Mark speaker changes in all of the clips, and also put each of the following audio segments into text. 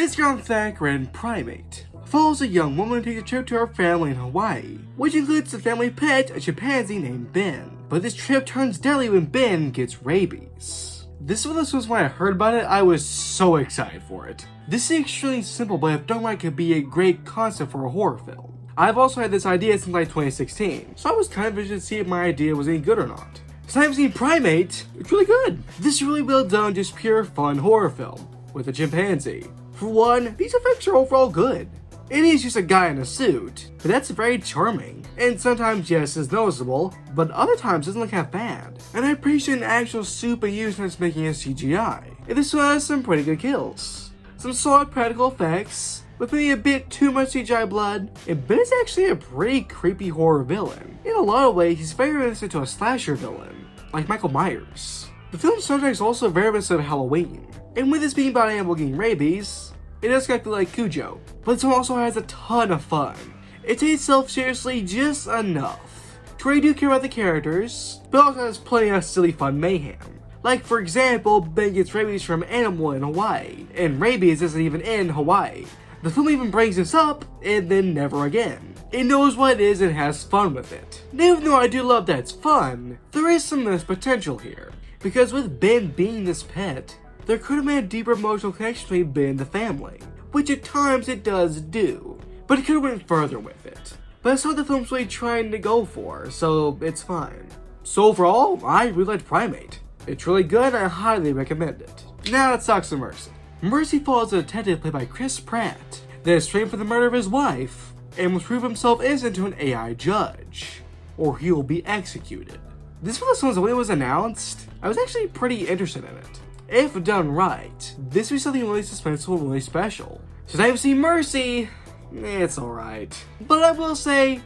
Speaker 1: This girl Thacker in Primate follows a young woman who takes a trip to her family in Hawaii, which includes the family pet, a chimpanzee named Ben. But this trip turns deadly when Ben gets rabies. This is one of those films when I heard about it, I was so excited for it. This is extremely simple, but if done right, could be a great concept for a horror film. I've also had this idea since like 2016, so I was kind of interested to see if my idea was any good or not. Since I've seen Primate, it's really good. This is really well done, just pure fun horror film with a chimpanzee. For one, these effects are overall good. It is just a guy in a suit, but that's very charming, and sometimes yes is noticeable, but other times doesn't look half bad. And I appreciate an actual suit being used when it's making a CGI. And this one has some pretty good kills. Some solid practical effects, with maybe a bit too much CGI blood, and Ben is actually a pretty creepy horror villain. In a lot of ways, he's very reminiscent to a slasher villain, like Michael Myers. The film's subject is also very reminiscent of Halloween, and with this being about an animal getting rabies, it does kind of feel like Cujo, but this one also has a ton of fun. It takes itself seriously just enough to where you do care about the characters, but also has plenty of silly fun mayhem. Like for example, Ben gets rabies from an animal in Hawaii, and rabies isn't even in Hawaii. The film even brings this up, and then never again. It knows what it is and has fun with it. And even though I do love that it's fun, there is some missed potential here. Because with Ben being this pet, there could have been a deeper emotional connection between Ben and the family, which at times it does do, but it could have went further with it. But that's not the film's really trying to go for, so it's fine. So overall, I really liked Primate. It's really good and I highly recommend it. Now let's talk some Mercy. Mercy follows a detective played by Chris Pratt that is framed for the murder of his wife and must prove himself innocent to an AI judge, or he will be executed. This was the when it was announced, I was actually pretty interested in it. If done right, this would be something really suspenseful and really special. Since I haven't seen Mercy, it's alright. But I will say,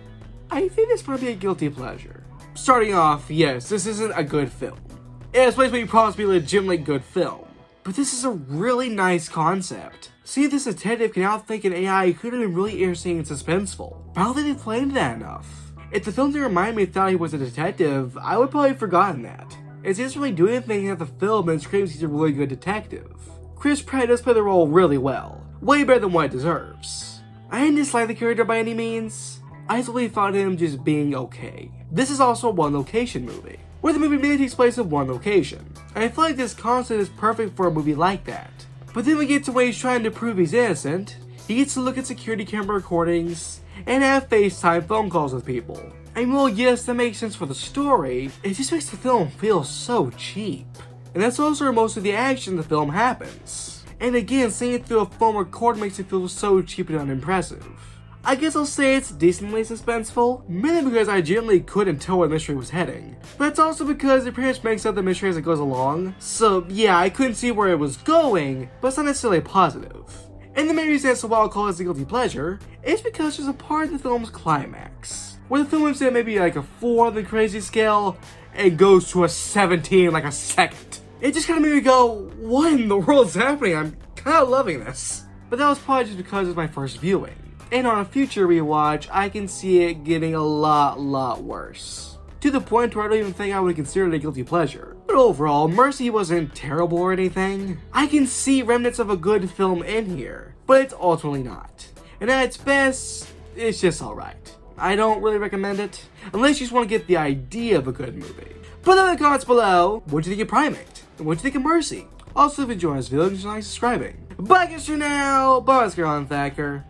Speaker 1: I think this might be a guilty pleasure. Starting off, yes, this isn't a good film. It's supposed to be promised to be a legitimately good film. But this is a really nice concept. See if this detective can outthink an AI could have been really interesting and suspenseful. But I don't think they played that enough. If the film didn't remind me thought he was a detective, I would probably have forgotten that. It's just really doing anything at the film and screams he's a really good detective. Chris Pratt does play the role really well, way better than what it deserves. I didn't dislike the character by any means, I just really thought him just being okay. This is also a one location movie, where the movie mainly takes place in one location, and I feel like this concept is perfect for a movie like that. But then we get to when he's trying to prove he's innocent, he gets to look at security camera recordings, and have FaceTime phone calls with people. And well, yes, that makes sense for the story, it just makes the film feel so cheap. And that's also where most of the action in the film happens. And again, seeing it through a phone recorder makes it feel so cheap and unimpressive. I guess I'll say it's decently suspenseful, mainly because I genuinely couldn't tell where the mystery was heading. But it's also because it pretty much makes up the mystery as it goes along, so yeah, I couldn't see where it was going, but it's not necessarily positive. And the main reason as to why I'll call this a guilty pleasure is because there's a part of the film's climax, where the film is at maybe like a 4 on the crazy scale, and goes to a 17 in like a second. It just kind of made me go, what in the world is happening? I'm kind of loving this. But that was probably just because it was my first viewing. And on a future rewatch, I can see it getting a lot worse. To the point where I don't even think I would consider it a guilty pleasure. But overall, Mercy wasn't terrible or anything. I can see remnants of a good film in here, but it's ultimately not. And at its best, it's just alright. I don't really recommend it, unless you just want to get the idea of a good movie. Put in the comments below, what do you think of Primate? And what do you think of Mercy? Also, if you enjoyed this video, consider subscribing. Bye guys for now, bye, Thacker.